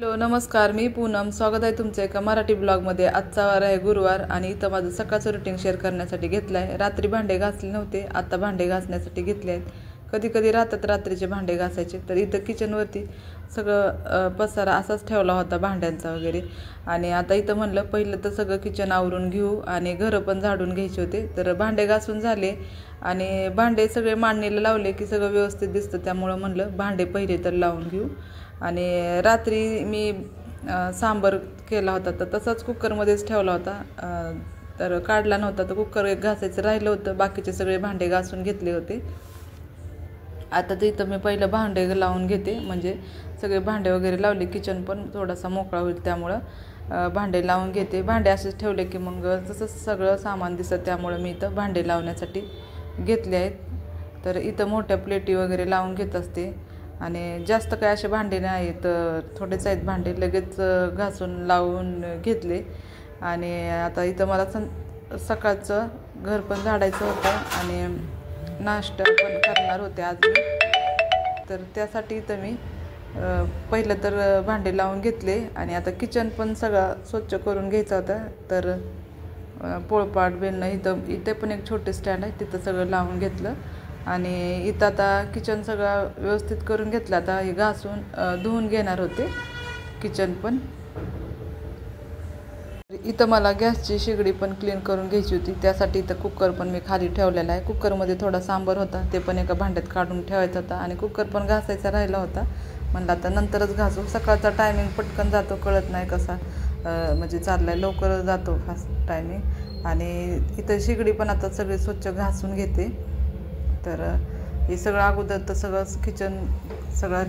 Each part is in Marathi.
हॅलो नमस्कार, मी पूनम. स्वागत आहे तुमचं एका मराठी ब्लॉगमध्ये. आजचा वार आहे गुरुवार आणि इथं माझं सकाळचं रुटीन शेअर करण्यासाठी घेतलं आहे. रात्री भांडे घासले नव्हते, आता भांडे घासण्यासाठी घेतले आहेत. कधी कधी रात्रीचे भांडे घासायचे, तर इथं किचनवरती सगळं पसारा असाच ठेवला होता भांड्यांचा वगैरे. आणि आता इथं म्हणलं पहिलं तर सगळं किचन आवरून घेऊ आणि घरं पण झाडून घ्यायचे होते. तर भांडे घासून झाले आणि भांडे सगळे मांडणीला लावले की सगळं व्यवस्थित दिसतं, त्यामुळं म्हणलं भांडे पहिले तर लावून घेऊ. आणि रात्री मी सांबार केला होता, तर तसाच कुकरमध्येच ठेवला होता, तर काढला नव्हता. तर कुकर एक घासायचं राहिलं होतं, बाकीचे सगळे भांडे घासून घेतले होते. आता तर इथं मी पहिलं भांडे लावून घेते, म्हणजे सगळे भांडे वगैरे लावले, किचन पण थोडासा मोकळा होईल, त्यामुळं भांडे लावून घेते. भांडे असेच ठेवले की मग तसं सगळं सामान दिसतं, त्यामुळं मी इथं भांडे लावण्यासाठी घेतले आहेत. तर इथं मोठ्या प्लेटी वगैरे लावून घेत असते आणि जास्त काय असे भांडे नाही, तर थोडेच आहेत भांडे, लगेच घासून लावून घेतले. आणि आता इथं मला सकाळचं घर पण झाडायचं होतं आणि नाश्ता पण करणार होते आज मी. तर त्यासाठी इथं मी पहिलं तर भांडे लावून घेतले आणि आता किचन पण सगळं स्वच्छ करून घ्यायचं होतं. तर पोळपाट बेलणं इथे पण एक छोटे स्टँड आहे, तिथं सगळं लावून घेतलं. आणि इथं आता किचन सगळं व्यवस्थित करून घेतलं. आता हे घासून धुवून घेणार होते किचन पण. इथं मला गॅसची शेगडी पण क्लीन करून घ्यायची होती, त्यासाठी इथं कुकर पण मी खाली ठेवलेला आहे. कुकरमध्ये थोडा सांबार होता, ते पण एका भांड्यात काढून ठेवायचा होता आणि कुकर पण घासायचा राहिला होता. म्हणलं आता नंतरच घासू, सकाळचा टायमिंग पटकन जातो, कळत नाही कसा म्हणजे चाललाय, लवकर जातो फास्ट टायमिंग. आणि इथं शेगडी पण आता सगळे स्वच्छ घासून घेते. तर हे सगळं अगोदर तर सगळं किचन सगळा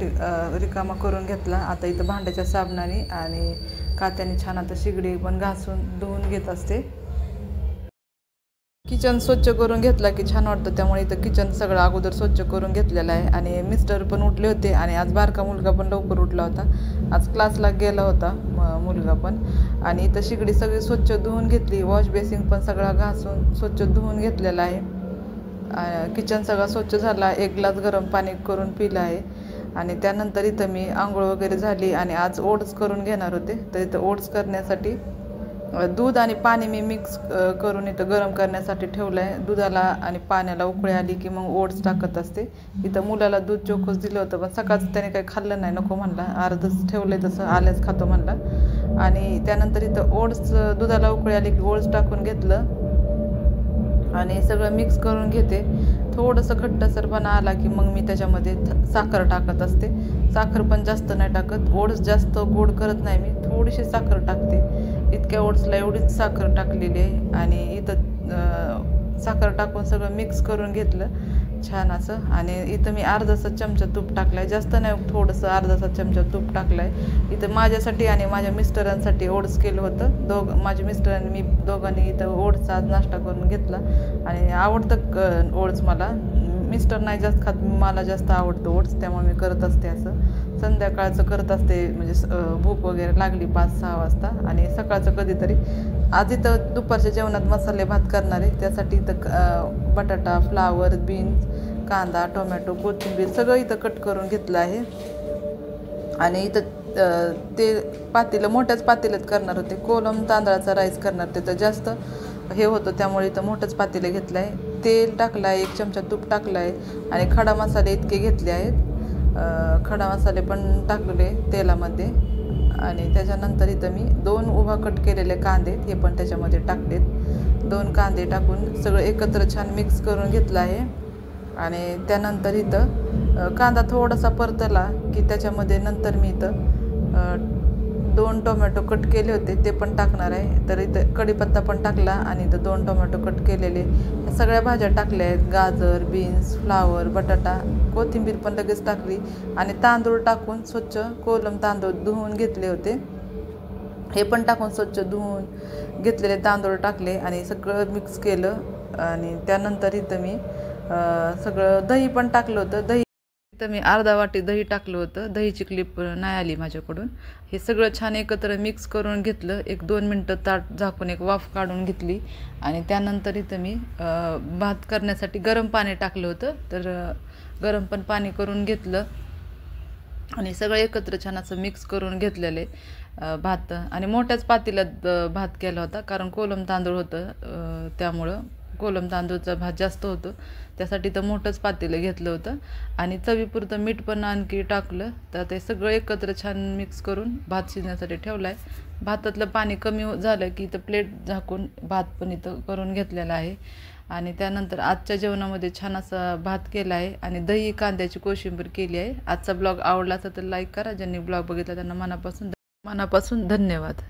रिकामा करून घेतला. आता इथं भांड्याच्या साबणाने आणि कात्याने छान आता शेगडी पण घासून धुवून घेत असते. किचन स्वच्छ करून घेतला की छान वाटतं, त्यामुळे इथं किचन सगळं अगोदर स्वच्छ करून घेतलेलं आहे. आणि मिस्टर पण उठले होते आणि आज बारका मुलगा पण लवकर उठला होता, आज क्लासला गेला होता मुलगा पण. आणि इथं शेगडी सगळी स्वच्छ धुवून घेतली, वॉश बेसिन पण सगळा घासून स्वच्छ धुवून घेतलेला आहे. किचन सगळा स्वच्छ झाला, एक ग्लास गरम पाणी करून पिलं आहे. आणि त्यानंतर इथं मी आंघोळ वगैरे झाली आणि आज ओट्स करून घेणार होते. तर इथं ओट्स करण्यासाठी दूध आणि पाणी मी मिक्स करून इथं गरम करण्यासाठी ठेवलं आहे. दुधाला आणि पाण्याला उकळी आली की मग ओट्स टाकत असते. इथं मुलाला दूध चोखोच दिलं होतं, पण सकाळचं त्याने काही खाल्लं नाही, नको म्हणला, अर्धच ठेवलं आहे तसं, आल्याच खातो म्हणला. आणि त्यानंतर इथं ओट्स दुधाला उकळी आली की ओट्स टाकून घेतलं आणि सगळं मिक्स करून घेते. थोडंसं घट्टसरपणा आला की मग मी त्याच्यामध्ये साखर टाकत असते. साखर पण जास्त नाही टाकत, ओट्स जास्त गोड करत नाही मी, थोडीशी साखर टाकते. इतक्या ओट्सला एवढीच साखर टाकलेली आहे. आणि इथं साखर टाकून सगळं मिक्स करून घेतलं छान असं. आणि इथं मी अर्धासा चमचा तूप टाकला आहे, जास्त नाही, थोडंसं अर्धासा चमचा तूप टाकलं आहे. इथं माझ्यासाठी आणि माझ्या मिस्टरांसाठी ओट्स केलं होतं. माझे मिस्टर आणि मी दोघांनी इथं ओट्सचा आज नाश्ता करून घेतला. आणि आवडतं ओट्स मला, मिस्टर नाही जास्त खात, मला जास्त आवडतं ओट्स, त्यामुळे मी करत असते असं. संध्याकाळचं करत असते, म्हणजे भूक वगैरे लागली 5-6 वाजता. आणि सकाळचं कधीतरी. आज इथं दुपारच्या जेवणात मसाले भात करणार आहे, त्यासाठी इथं बटाटा, फ्लावर, बीन्स, कांदा, टोमॅटो, कोथिंबीर सगळं इथं कट करून घेतलं आहे. आणि इथं ते पातेलं मोठ्याच पातेल्यात करणार होते, कोलम तांदळाचा राईस करणार होते, तर जास्त हे होतं, त्यामुळे इथं मोठंच पातेलं घेतलं आहे. तेल टाकलं आहे, 1 चमचा तूप टाकलं आहे आणि खडा मसाले इतके घेतले आहेत. खडा मसाले पण टाकले तेलामध्ये. आणि त्याच्यानंतर इथं मी 2 उभा कट केलेले कांदे, हे पण त्याच्यामध्ये टाकलेत. 2 कांदे टाकून सगळं एकत्र छान मिक्स करून घेतलं आहे. आणि त्यानंतर इथं कांदा थोडासा परतला की त्याच्यामध्ये नंतर मी इथं 2 टोमॅटो कट केले होते, ते पण टाकणार आहे. तर इथं कढीपत्ता पण टाकला आणि इथं 2 टोमॅटो कट केलेले, सगळ्या भाज्या टाकल्या आहेत, गाजर, बीन्स, फ्लावर, बटाटा, कोथिंबीर पण लगेच टाकली. आणि तांदूळ टाकून स्वच्छ कोलम तांदूळ धुवून घेतले होते, हे पण टाकून स्वच्छ धुवून घेतलेले तांदूळ टाकले आणि सगळं मिक्स केलं. आणि त्यानंतर इथं मी सगळं दही पण टाकलं होतं. इथं मी अर्धा वाटी दही टाकलं होतं, दहीची क्लिप नाही आली माझ्याकडून. हे सगळं छान एकत्र मिक्स करून घेतलं, 1-2 मिनटं ताट झाकून एक वाफ काढून घेतली. आणि त्यानंतर इथं मी भात करण्यासाठी गरम पाणी टाकलं होतं, तर गरम पण पाणी करून घेतलं. आणि सगळं एकत्र छान असं मिक्स करून घेतलेले भात. आणि मोठ्याच पातेल्यात भात केला होता, कारण कोलम तांदूळ होतं, त्यामुळं कोलम तांदूळचा भात जास्त होतं, त्यासाठी तर मोठंच पातेलं घेतलं होतं. आणि चवीपुरतं मीठ पण आणखी टाकलं. तर ते सगळं एकत्र छान मिक्स करून भात शिजण्यासाठी ठेवला आहे. भातातलं पाणी कमी झालं की इथं प्लेट झाकून भात पण इथं करून घेतलेला आहे. आणि त्यानंतर आजच्या जेवणामध्ये छान असा भात केला आहे आणि दही कांद्याची कोशिंबीर केली आहे. आजचा ब्लॉग आवडला असेल तर लाईक करा. ज्यांनी ब्लॉग बघितला त्यांना मनापासून धन्यवाद.